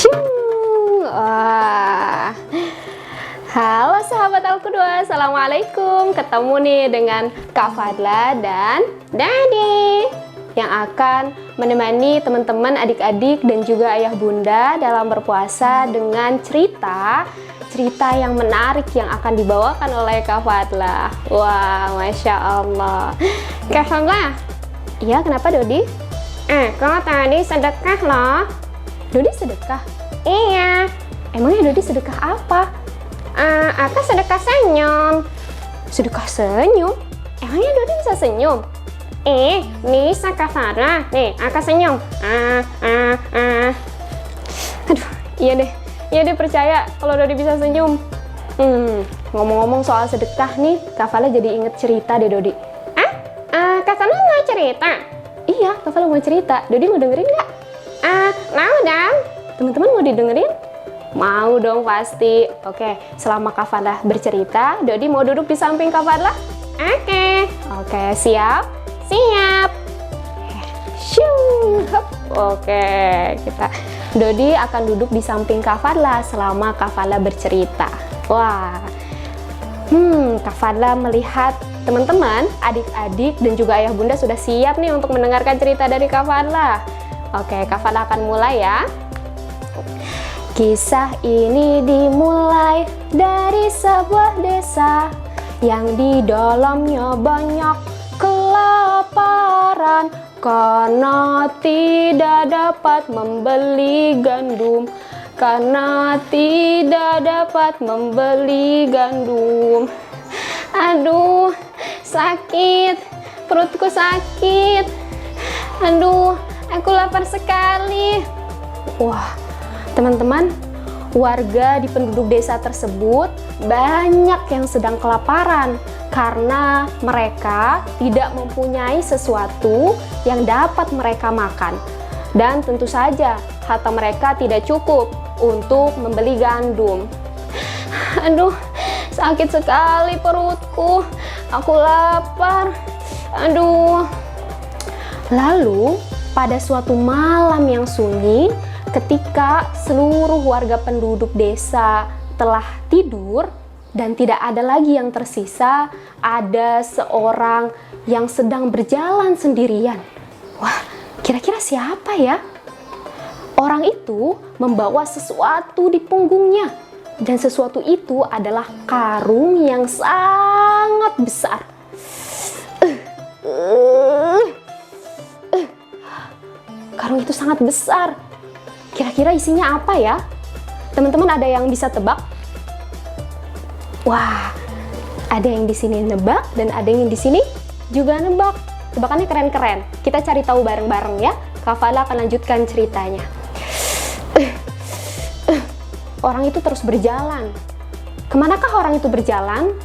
Shoo. Wah. Halo sahabat Al-Qudwa, assalamualaikum. Ketemu nih dengan Kak Fadla dan Dadi yang akan menemani teman-teman, adik-adik dan juga ayah bunda dalam berpuasa dengan cerita yang menarik yang akan dibawakan oleh Kak Fadla. Wah, Masya Allah. Kak Fadla, iya kenapa Dodi? Kalau tadi sedekah loh. Dodi sedekah? Iya. Emangnya Dodi sedekah apa? Aku sedekah senyum. Sedekah senyum? Emangnya Dodi bisa senyum? Bisa Kak Farah. Nih, aku senyum. Aduh, iya deh percaya kalau Dodi bisa senyum. Ngomong-ngomong soal sedekah nih, Kak Farah jadi inget cerita deh Dodi. Kak Farah mau cerita? Iya, Kak Farah mau cerita. Dodi mau dengerin nggak? Mau dong. Teman-teman mau didengerin? Mau dong pasti. Oke, selama Kak Fadla bercerita, Dodi mau duduk di samping Kak Fadla? Oke, siap? Siap. Shoo. Hop. Oke, Dodi akan duduk di samping Kak Fadla selama Kak Fadla bercerita. Wah. Kak Fadla melihat teman-teman, adik-adik dan juga ayah bunda sudah siap nih untuk mendengarkan cerita dari Kak Fadla. Oke, Kak Fadla akan mulai ya. Kisah ini dimulai dari sebuah desa yang di dalamnya banyak kelaparan karena tidak dapat membeli gandum. Aduh, sakit, perutku sakit. Aduh, aku lapar sekali. Wah, teman-teman, warga di penduduk desa tersebut banyak yang sedang kelaparan karena mereka tidak mempunyai sesuatu yang dapat mereka makan. Dan tentu saja harta mereka tidak cukup untuk membeli gandum. Aduh, sakit sekali perutku. Aku lapar. Aduh. Lalu, pada suatu malam yang sunyi, ketika seluruh warga penduduk desa telah tidur dan tidak ada lagi yang tersisa, ada seorang yang sedang berjalan sendirian. Wah, kira-kira siapa ya? Orang itu membawa sesuatu di punggungnya, dan sesuatu itu adalah karung yang sangat besar. Karung itu sangat besar. Kira-kira isinya apa ya? Teman-teman ada yang bisa tebak? Wah, ada yang di sini nebak dan ada yang di sini juga nebak. Tebakannya keren-keren. Kita cari tahu bareng-bareng ya. Kak Fadla akan lanjutkan ceritanya. Orang itu terus berjalan. Kemanakah orang itu berjalan?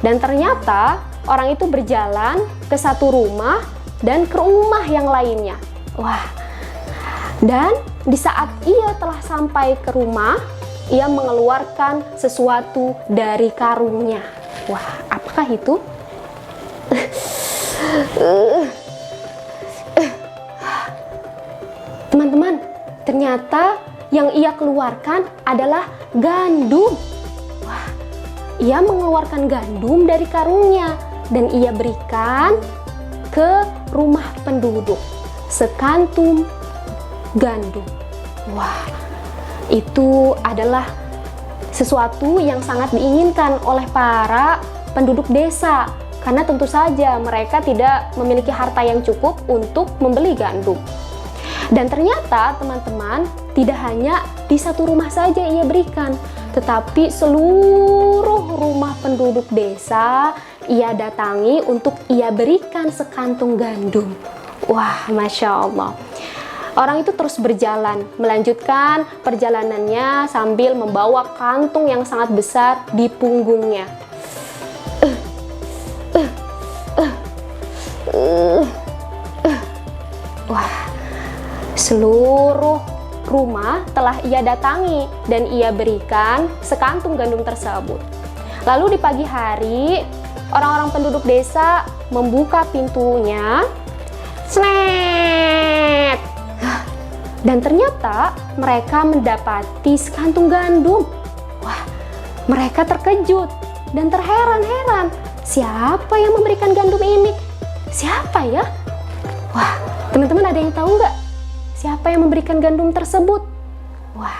Dan ternyata orang itu berjalan ke satu rumah dan ke rumah yang lainnya. Wah, dan di saat ia telah sampai ke rumah, ia mengeluarkan sesuatu dari karungnya. Wah, apakah itu? Teman-teman, ternyata yang ia keluarkan adalah gandum. Wah, ia mengeluarkan gandum dari karungnya dan ia berikan ke rumah penduduk. Sekantum gandum. Wah, itu adalah sesuatu yang sangat diinginkan oleh para penduduk desa karena tentu saja mereka tidak memiliki harta yang cukup untuk membeli gandum. Dan ternyata teman-teman, tidak hanya di satu rumah saja ia berikan, tetapi seluruh rumah penduduk desa ia datangi untuk ia berikan sekantung gandum. Wah, Masya Allah. Orang itu terus berjalan, melanjutkan perjalanannya sambil membawa kantung yang sangat besar di punggungnya. Wah, seluruh rumah telah ia datangi dan ia berikan sekantung gandum tersebut. Lalu di pagi hari, orang-orang penduduk desa membuka pintunya. Snet! Dan ternyata mereka mendapati sekantung gandum. Wah, mereka terkejut dan terheran-heran. Siapa yang memberikan gandum ini? Siapa ya? Wah, teman-teman ada yang tahu nggak? Siapa yang memberikan gandum tersebut? Wah,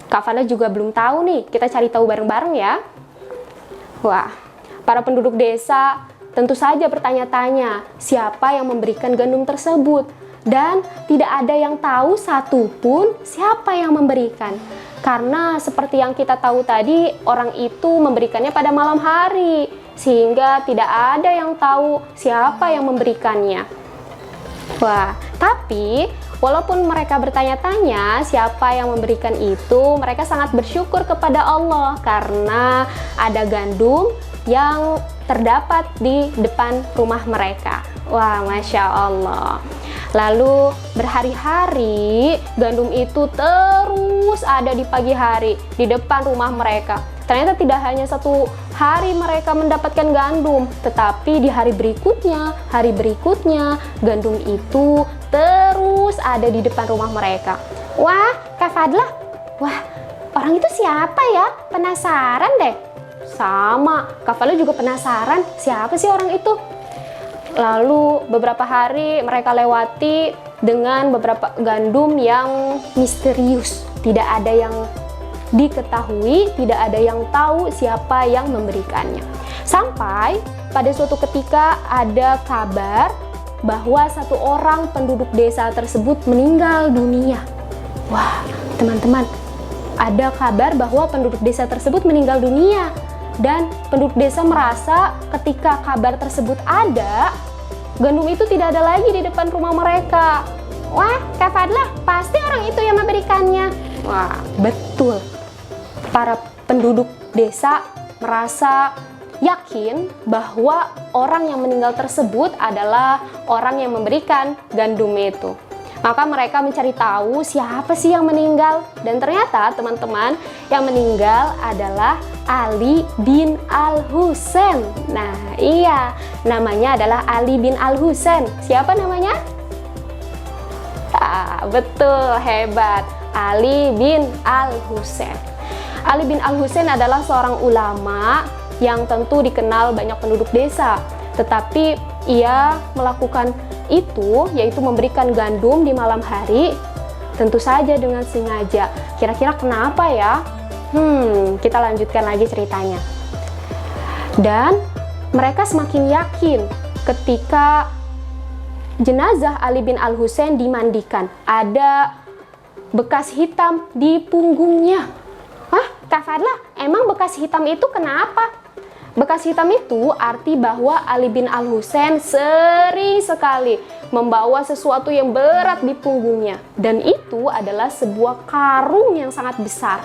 Kak Fadla juga belum tahu nih. Kita cari tahu bareng-bareng ya. Wah, para penduduk desa tentu saja bertanya-tanya siapa yang memberikan gandum tersebut. Dan tidak ada yang tahu satupun siapa yang memberikan. Karena seperti yang kita tahu tadi, orang itu memberikannya pada malam hari. Sehingga tidak ada yang tahu siapa yang memberikannya. Wah, tapi walaupun mereka bertanya-tanya siapa yang memberikan itu, mereka sangat bersyukur kepada Allah karena ada gandum yang terdapat di depan rumah mereka. Wah, Masya Allah. Lalu berhari-hari gandum itu terus ada di pagi hari di depan rumah mereka. Ternyata tidak hanya satu hari mereka mendapatkan gandum, tetapi di hari berikutnya gandum itu terus ada di depan rumah mereka. Wah, Kak Fadla, wah, orang itu siapa ya? Penasaran deh. Sama, Kak Fadla juga penasaran siapa sih orang itu. Lalu beberapa hari mereka lewati dengan beberapa gandum yang misterius. Tidak ada yang diketahui, tidak ada yang tahu siapa yang memberikannya. Sampai pada suatu ketika ada kabar bahwa satu orang penduduk desa tersebut meninggal dunia. Wah, teman-teman, ada kabar bahwa penduduk desa tersebut meninggal dunia. Dan penduduk desa merasa ketika kabar tersebut ada, gandum itu tidak ada lagi di depan rumah mereka. Wah, Kak Fadla, pasti orang itu yang memberikannya. Wah, betul. Para penduduk desa merasa yakin bahwa orang yang meninggal tersebut adalah orang yang memberikan gandum itu. Maka mereka mencari tahu siapa sih yang meninggal. Dan ternyata teman-teman, yang meninggal adalah Ali bin Al-Husain. Nah iya, namanya adalah Ali bin Al-Husain. Siapa namanya? Betul, hebat. Ali bin Al-Husain. Ali bin Al-Husain adalah seorang ulama yang tentu dikenal banyak penduduk desa. Tetapi ia melakukan itu, yaitu memberikan gandum di malam hari, tentu saja dengan sengaja. Kira-kira kenapa ya? Kita lanjutkan lagi ceritanya. Dan mereka semakin yakin ketika jenazah Ali bin Al-Husain dimandikan. Ada bekas hitam di punggungnya. Hah, Kak Fadla, emang bekas hitam itu kenapa? Bekas hitam itu arti bahwa Ali bin Al-Husain sering sekali membawa sesuatu yang berat di punggungnya. Dan itu adalah sebuah karung yang sangat besar.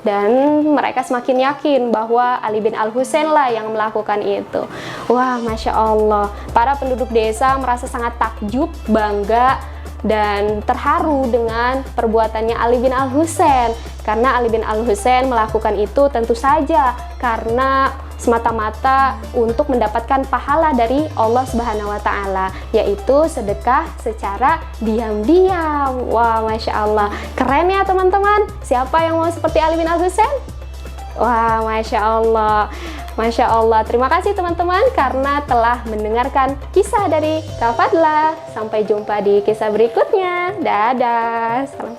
Dan mereka semakin yakin bahwa Ali bin Al-Husain lah yang melakukan itu. Wah, Masya Allah. Para penduduk desa merasa sangat takjub, bangga, dan terharu dengan perbuatannya Ali bin Al-Husain. Karena Ali bin Al-Husain melakukan itu tentu saja karena semata-mata untuk mendapatkan pahala dari Allah Subhanahu wa Ta'ala, yaitu sedekah secara diam-diam. Wah, Masya Allah, keren ya teman-teman. Siapa yang mau seperti Ali bin Al-Husain? Wah, Masya Allah, Masya Allah. Terima kasih teman-teman karena telah mendengarkan kisah dari Kak Fadla. Sampai jumpa di kisah berikutnya. Dadah. Salam.